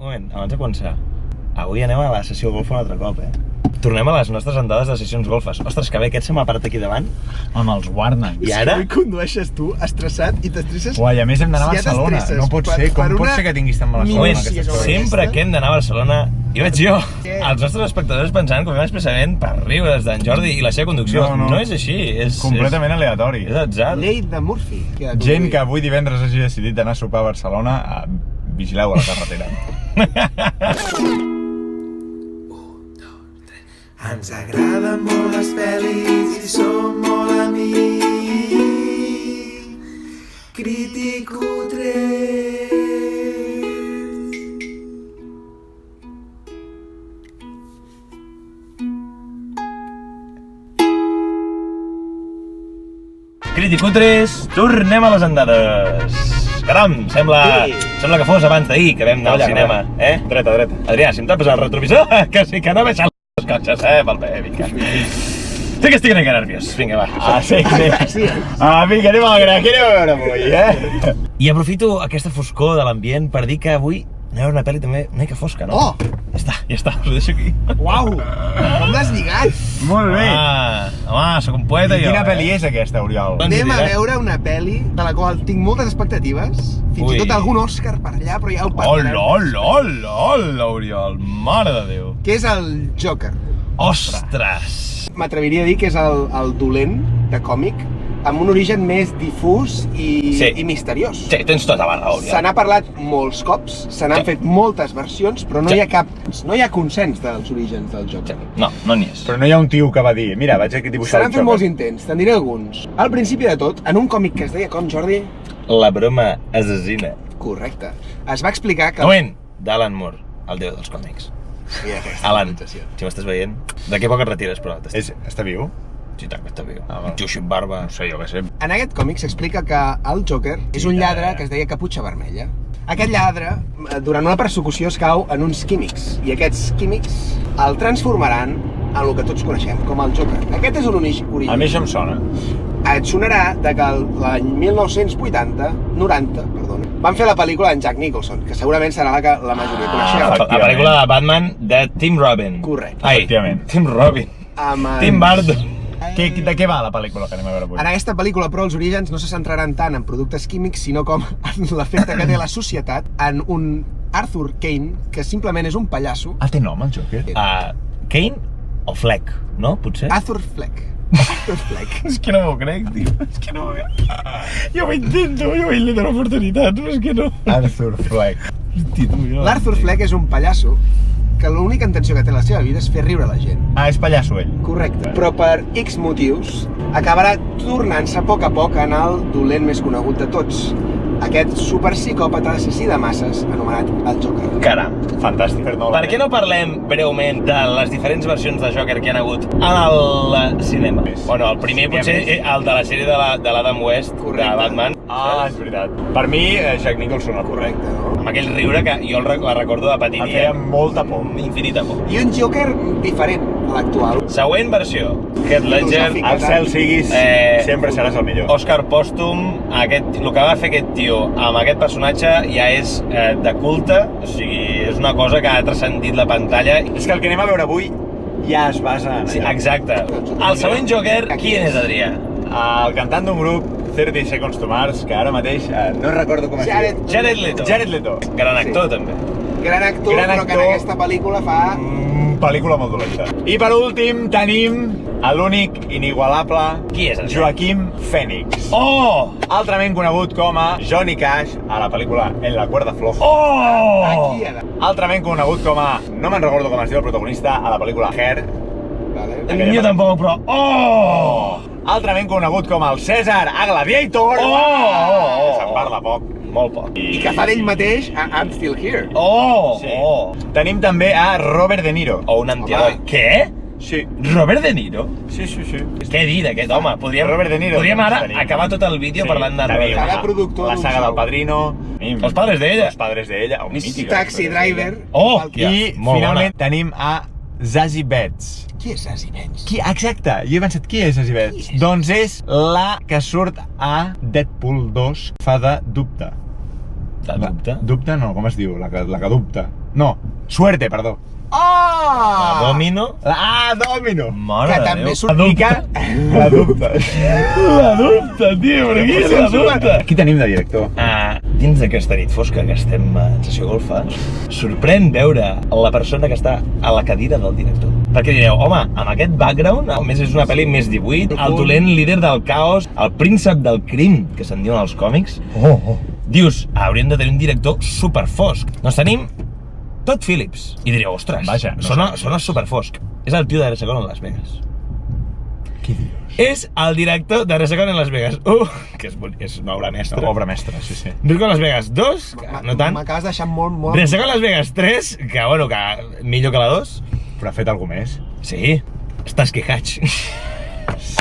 moment, abans de començar. Avui anem a la sessió golfa un altre cop, Tornem a les nostres andades de sessions golfes. Ostres, que bé, aquest se m'ha parat aquí davant. Amb els Warnacks. I ara? És que avui condueixes tu, estressat, i t'estresses... Uai, a més hem d'anar a Barcelona. No pot ser, com pot ser que tinguis tan mala sort en aquestes coses? Sempre que hem d'anar a Barcelona, hi vaig jo. Els nostres espectadors pensant que ho fem expressament per riure's d'en Jordi i la seva conducció. No és així. És completament aleatori. És atzar. Llei de Murphy. Gent que avui divendres hagi decidit d'anar a sopar a Barcelona, vigileu a la carretera. Ens agraden molt les pel·lis i som molt amics. Critico 3. Critico 3, tornem a les andades. Caram, sembla que fos abans d'ahir que vam anar al cinema, Dreta. Adrià, si em tapes el retrovisor, que sí que no baixant les cotxes, pel bé, vinga. Sí que estic una mica nerviós, vinga, va. Sí. Vinga, anem a la gra, què anem a veure avui, I aprofito aquesta foscor de l'ambient per dir que avui anem a veure una pel·li també una mica fosca, no? Ja està, us ho deixo aquí. Uau, com l'has lligat? Molt bé. Home, sóc un poeta jo. Quina pel·li és aquesta, Oriol? Anem a veure una pel·li de la qual tinc moltes expectatives, fins i tot algun Òscar per allà, però ja ho parlarem. Hola, Oriol, mare de Déu. Que és el Joker. Ostres! M'atreviria a dir que és el dolent de còmic, amb un origen més difús i misteriós. Sí, tens tota la raó, Se n'ha parlat molts cops, se n'han fet moltes versions, però no hi ha consens dels orígens del Joker. No n'hi és. Però no hi ha un tio que va dir, mira, vaig aquí Se dibuixar n'han fet molts intents, te'n diré alguns. Al principi de tot, en un còmic que es deia com, Jordi? La broma assassina. Correcte. Es va explicar que... Moment, d'Alan Moore, el déu dels còmics. Alan, si m'estàs veient, de què poc et retires, però... Està viu? Sí, tant que està viu. Tio barba. No sé, jo què sé. En aquest còmic s'explica que el Joker és un lladre que es deia Caputxa Vermella. Aquest lladre, durant una persecució, es cau en uns químics, i aquests químics el transformaran en el que tots coneixem, com el Joker. Aquest és un origen. A mi això em sona. Et sonarà que l'any 90, van fer la pel·lícula d'en Jack Nicholson, que segurament serà la que la majoria coneixeu. La pel·lícula de Batman de Tim Robin. Correcte. Efectivament. Tim Robin. Tim Burton. De què va la pel·lícula que anem a veure avui? En aquesta pel·lícula, però, els orígens no se centraran tant en productes químics, sinó com en l'efecte que té la societat en un Arthur Kane, que simplement és un pallasso. Té nom, el Joker? Kane o Fleck, no? Potser? Arthur Fleck. És que no m'ho crec, tio. És que no m'ho crec. Jo ho intento, jo li dono oportunitats, però és que no. Arthur Fleck. L'Arthur Fleck és un pallasso que l'única intenció que té la seva vida és fer riure la gent. És pallasso, ell. Correcte. Però per X motius acabarà tornant-se a poc en el dolent més conegut de tots. Aquest superpsicòpata assassí de masses anomenat el Joker. Caram. Fantàstic. Per què no parlem breument de les diferents versions de Joker que hi ha hagut al cinema? Bueno, el primer potser el de la sèrie de l'Adam West, de Batman. És veritat. Per mi, Jack Nicholson, el correcte, no? Amb aquell riure que jo la recordo de petit. Em feia molta por. Infinita por. I un Joker diferent a l'actual. Següent versió. Heath Ledger. Al cel siguis, sempre seràs el millor. Òscar pòstum. El que va fer aquest tio amb aquest personatge ja és de culte, o sigui, és una cosa que ha transcendit la pantalla. És que el que anem a veure avui ja es basa en allà. Exacte. El següent Joker, qui és, Adrià? El cantant d'un grup, 30 Seconds to Mars, que ara mateix no recordo com es diu. Jared Leto. Jared Leto. Gran actor, també. Gran actor, però que en aquesta pel·lícula fa... Pel·lícula molt dolenta. I per últim tenim l'únic, inigualable, qui és, Joaquim Phoenix. Oh! Altrament conegut com a Johnny Cash a la pel·lícula En la cuerda floja. Oh! Altrament conegut com a, no me'n recordo com es diu el protagonista, a la pel·lícula Hair. Jo tampoc, però... Oh! Altrament conegut com el César a Gladiator. Se'n parla poc. Molt poc. I que fa d'ell mateix a I'm Still Here. Tenim també a Robert De Niro. O un antiheroi. Què? Sí. Robert De Niro? Sí. Què dir d'aquest home? Robert De Niro. Podríem ara acabar tot el vídeo parlant de Robert De Niro. La saga del Padrino. Els padres d'ella. Els padres d'ella. Taxi Driver. I finalment tenim a Zazie Beetz. Qui és Zazie Beetz? Exacte, jo he pensat, qui és Zazie Beetz? Doncs és la que surt a Deadpool 2, fa de dubte. Dubta no, com es diu? La que dubta. No, Suerte, perdó. La Domino. Domino! Mare Que de també Déu. surt La dubta. La dubta, tio, per què és la dubta? Qui tenim de director? Dins d'aquesta nit fosca que estem en sessió golfa, sorprèn veure la persona que està a la cadira del director. Perquè direu, home, amb aquest background, a més és una pel·li més 18, el dolent líder del caos, el príncep del crim, que se'n diuen als còmics, dius, hauríem de tenir un director superfosc. Doncs tenim Todd Phillips. I diríeu, ostres, Vaja, no sona superfosc. És el tio de Resecon en Las Vegas. Qui dius? És el director de Resecon en Las Vegas 1, que és una obra mestra. Obra mestra, sí. Resecon Las Vegas 2, que no tant. M'acabes deixant molt... Resecon Las Vegas 3, que bueno, que millor que la 2. Però ha fet alguna més? Sí, Starsky Hatch.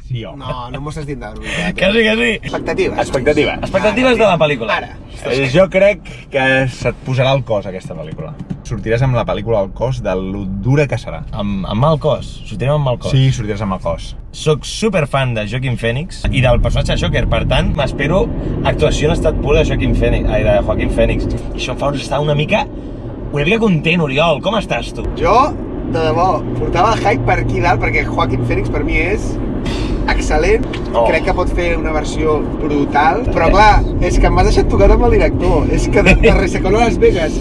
Sí, home. No m'ho estàs dient de veritat. Que sí. Expectatives. Expectatives de la pel·lícula. Ara. Jo crec que se't posarà al cos aquesta pel·lícula. Sortiràs amb la pel·lícula al cos de lo dura que serà. Amb mal cos, sortirem amb mal cos. Sí, sortiràs amb el cos. Soc superfan de Joaquin Phoenix i del personatge de Joker, per tant, m'espero actuació en estat pur de Joaquin Phoenix. I això em fa estar una mica content, Oriol. Com estàs, tu? Jo, de debò, portava el hype per aquí dalt perquè Joaquin Phoenix per mi és excel·lent, crec que pot fer una versió brutal, però clar, és que m'has deixat tocat amb el director, és que de Resecon a Las Vegas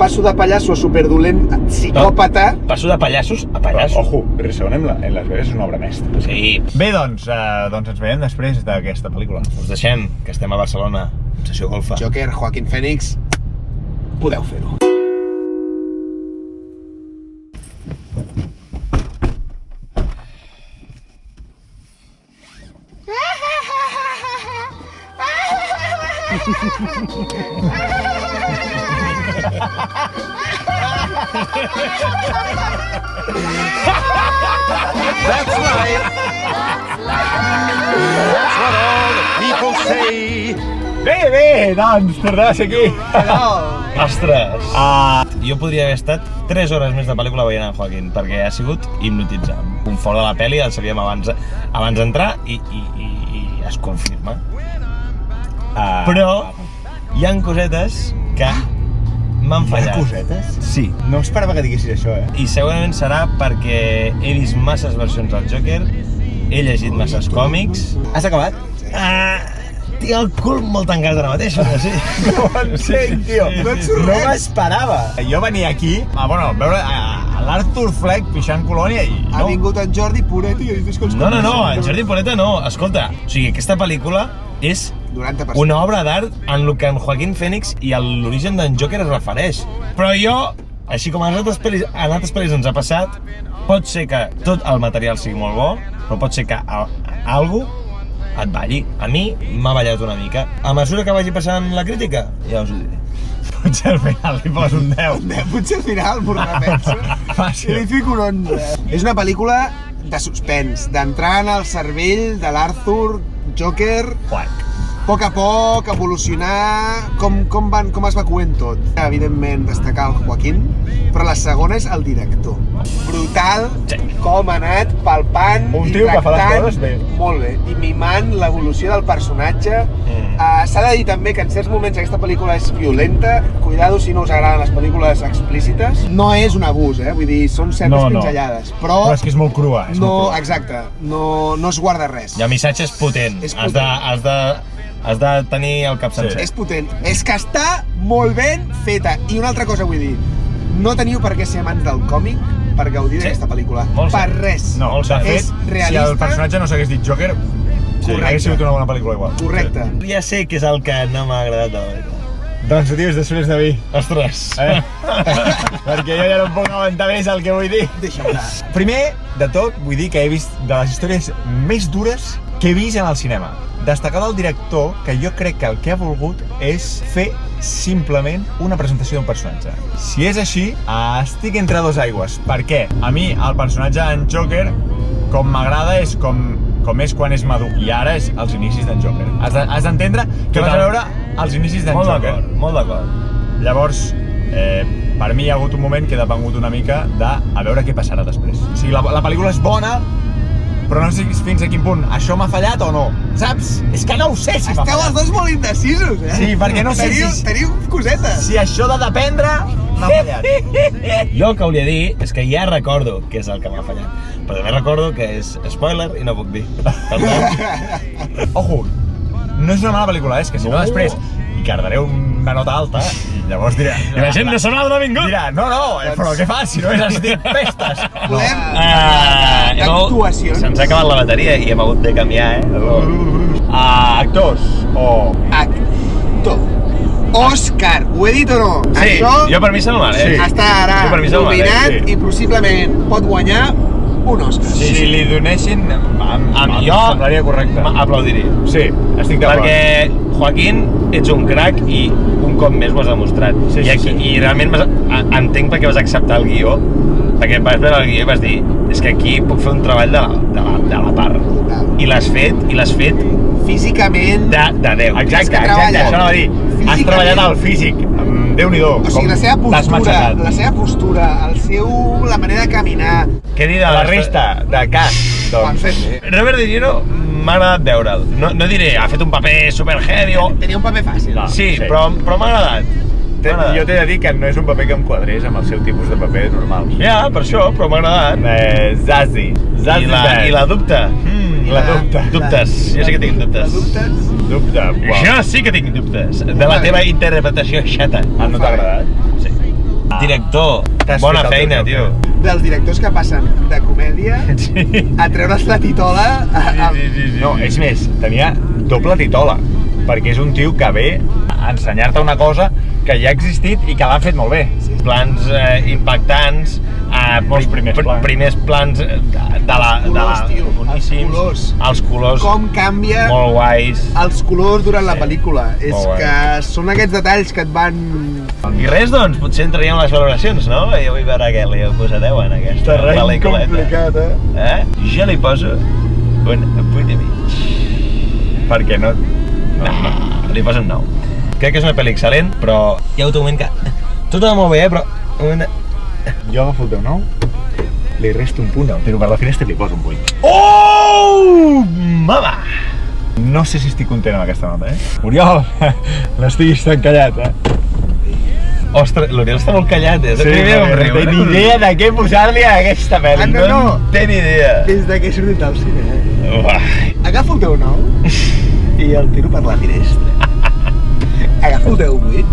passo de pallasso a superdolent psicòpata. Passo de pallassos a pallassos. Ojo, Resecon en Las Vegas és una obra mestra. Sí. Bé, doncs ens veiem després d'aquesta pel·lícula. Us deixem, que estem a Barcelona, en sessió golfa. Joker, Joaquin Phoenix, podeu fer-ho. That's right. That's what all the people say. Bé, doncs, tornem a ser aquí. Ostres! Jo podria haver estat 3 hores més de pel·lícula veient en Joaquin, perquè ha sigut hipnotitzant. Un fort de la pel·li el sabíem abans d'entrar i es confirma. Però hi ha cosetes que m'han fallat. Cosetes? Sí. No esperava que diguessis això, I segurament serà perquè he vist masses versions del Joker, he llegit masses còmics. Has acabat? Tinc el cul molt tancat ara mateix, sí. No ho entenc, tio. No m'esperava. Jo venia aquí a veure l'Arthur Fleck pixant colònia i Ha vingut en Jordi Puretti i dius que els No, en Jordi Poreta no. Escolta, o sigui, aquesta pel·lícula és 90%. una obra d'art en el que en Joaquin Phoenix i l'origen d'en Joker es refereix. Però jo, així com a altres pel·lis ens ha passat, pot ser que tot el material sigui molt bo, però pot ser que algú et balli. A mi m'ha ballat una mica. A mesura que vagi passant la crítica, ja us ho diré. potser al final li pos un 10. Potser al final m'ho repenso i li fico un 11. És una pel·lícula de suspens, d'entrar en el cervell de l'Arthur, Joker, a poc evolucionar, com es va coent tot. Evidentment destacar el Joaquín, però la segona és el director. Brutal, com ha anat palpant un i tio que fa les tractant coses bé. molt bé, i mimant l'evolució del personatge. S'ha de dir també que en certs moments aquesta pel·lícula és violenta, cuidado si no us agraden les pel·lícules explícites. No és un abús, vull dir, són certes pinzellades, però és que és molt crua. exacte, no es guarda res. I el missatge és potent. Has de tenir el cap sencer. És potent. És que està molt ben feta. I una altra cosa vull dir, no teniu per què ser amants del còmic per gaudir d'aquesta pel·lícula. Per res. No, de fet, si el personatge no s'hagués dit Joker, hagués sigut una bona pel·lícula igual. Correcte. Ja sé que és el que no m'ha agradat de la veritat. Doncs ho dius després de vi. Ostres. Perquè jo ja no em puc aguantar més el que vull dir. Deixa'm-la. Primer de tot, vull dir que he vist de les històries més dures que he vist en el cinema. Destacar del director que jo crec que el que ha volgut és fer simplement una presentació d'un personatge. Si és així, estic entre dos aigües. Per què? A mi el personatge d'en Joker, com m'agrada, és com és quan és madur. I ara és els inicis d'en Joker. Has d'entendre que vas a veure els inicis d'en Joker. Molt d'acord. Llavors, per mi hi ha hagut un moment que he depengut una mica de a veure què passarà després. O sigui, la pel·lícula és bona, però no sé fins a quin punt això m'ha fallat o no, saps? És que no ho sé si m'ha Esteu els fallat. dos molt indecisos, eh? Sí, perquè no sé Teniu cosetes. si això de dependre m'ha fallat. Jo el que volia dir és que ja recordo què és el que m'ha fallat, però també recordo que és spoiler i no puc dir. Per tant, Ojo, no és una mala pel·lícula, és que si no després hi cardaré una nota alta i llavors diré... I la gent de Sonada no ha vingut! Dirà, no, però què fas si no és estic pestes? No. Podem... D'actuacions. Se'ns ha acabat la bateria i hem hagut de canviar, Actors o... Actor. Òscar, ho he dit o no? Sí, Això jo per mi se'l val, Sí. està ara Jo per mi se'l mereix, nominat sí. i possiblement pot guanyar un Òscar. Si li donessin, em jo semblaria correcte. aplaudiria. Sí, estic d'acord. Perquè, Joaquín, ets un crac i un cop més ho has demostrat. Sí, I realment entenc per què vas acceptar el guió, perquè vas veure el guió i vas dir és que aquí puc fer un treball de la part. I l'has fet Físicament... de 10. Exacte, treballa. això anava a dir. Has Físicament. treballat el físic, Déu-n'hi-do. O sigui, la seva postura, la manera de caminar... Què dir de La resta de cas, Ho han doncs... fet bé. Robert De Niro m'ha agradat veure'l. No diré, ha fet un paper super heavy o... Tenia un paper fàcil. No. Sí, Sí. però m'ha agradat. Jo t'he de dir que no és un paper que em quadrés amb el seu tipus de paper normal. Ja, per això, però m'ha agradat. Zazie. I la dubte. La dubte. Dubtes. Jo sí que tinc dubtes. Dubte. Uau. Jo sí que tinc dubtes de la teva interpretació xata. No t'ha agradat? Sí. Director, T'has bona fet el feina, teu tio. joc. Dels directors que passen de comèdia Sí. a treure's la titola... No, és més, tenia doble titola, perquè és un tio que ve a ensenyar-te una cosa que ja ha existit i que l'han fet molt bé. Plans impactants, Molts primers plans. primers plans de la... colors, tio, boníssims. Els colors. Com canvia Molt guais. els colors durant la Sí. pel·lícula. És Molt guai. que són aquests detalls que et van... I res, doncs, potser entraríem a les valoracions, no? Jo vull veure què li posa 10 en aquesta pel·lículeta. Jo li poso un 8,5. Perquè no... Li poso un 9. Crec que és una pel·li excel·lent, però hi ha hagut un moment que... Tot va molt bé, però... Jo agafo el teu 9, li resto un punt, però per la finestra li poso un 8. Oh, mama! No sé si estic content amb aquesta nota, Oriol, n'estiguis tan callat, Ostres, l'Oriol està molt callat, Sí, no té ni idea de què posar-li a aquesta pel·li. no. té ni idea. Des de que he sortit al cine, Uai. Agafo el teu 9 i el tiro per la finestra. Agafo el teu 8,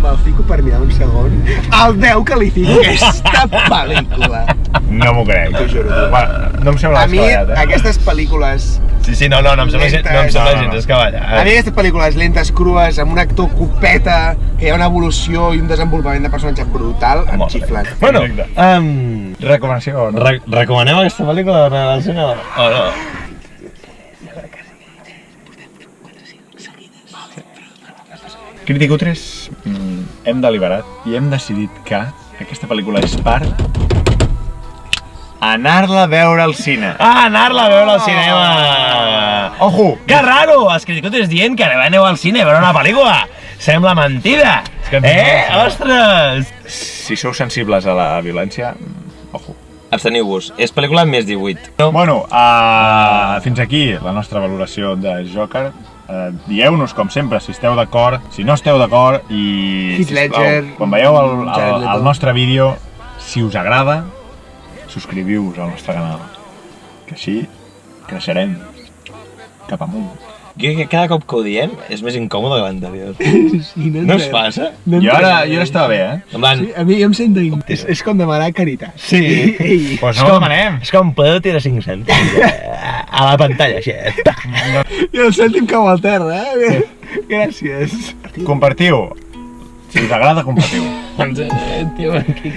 me'l fico per mirar un segon. El 10 que li fico a aquesta pel·lícula. No m'ho crec. T'ho juro. Bueno, no em sembla A mi, descabellat, aquestes pel·lícules... Sí, no em sembla gens, no em sembla gens A mi escavallat. aquestes pel·lícules lentes, crues, amb un actor copeta, que hi ha una evolució i un desenvolupament de personatge brutal, em Molt bé. xiflen. Bueno, Exacte. Recomanació, no? recomanem aquesta pel·lícula al cinema? O no? Crítico 3, hem deliberat i hem decidit que aquesta pel·lícula és per anar-la a veure al cine. Ah, anar-la a veure al cinema! Ojo! Que raro! Els crítics dient que aneu al cine a veure una pel·lícula! Sembla mentida! Ostres! Si sou sensibles a la violència, ojo. Absteniu-vos. És pel·lícula més 18. Bueno, fins aquí la nostra valoració de Joker. Dieu-nos, com sempre, si esteu d'acord, si no esteu d'acord i... Heath Ledger, quan veieu Jared Leto. el nostre vídeo, si us agrada, subscriviu-vos al nostre canal, que així creixerem cap amunt. Que cada cop que ho diem és més incòmode que l'anterior. Sí, No us passa? Jo ara estava bé, En plan... Sí, a mi em sento... És com demanar caritat. Sí. Ei. Pues no ho demanem. És com poder tirar 5 cèntims a la pantalla, així. I el cèntim cau al terra, Gràcies. Compartiu. Si us agrada, compartiu. Tio, aquí...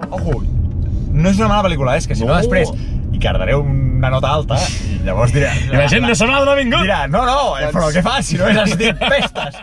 Ojo, no és una mala pel·lícula, és que si no, No. després hi cardaré una nota alta i llavors diré... I la gent de Sonada no ha vingut! Dirà, no, però què fas si no és estic pestes?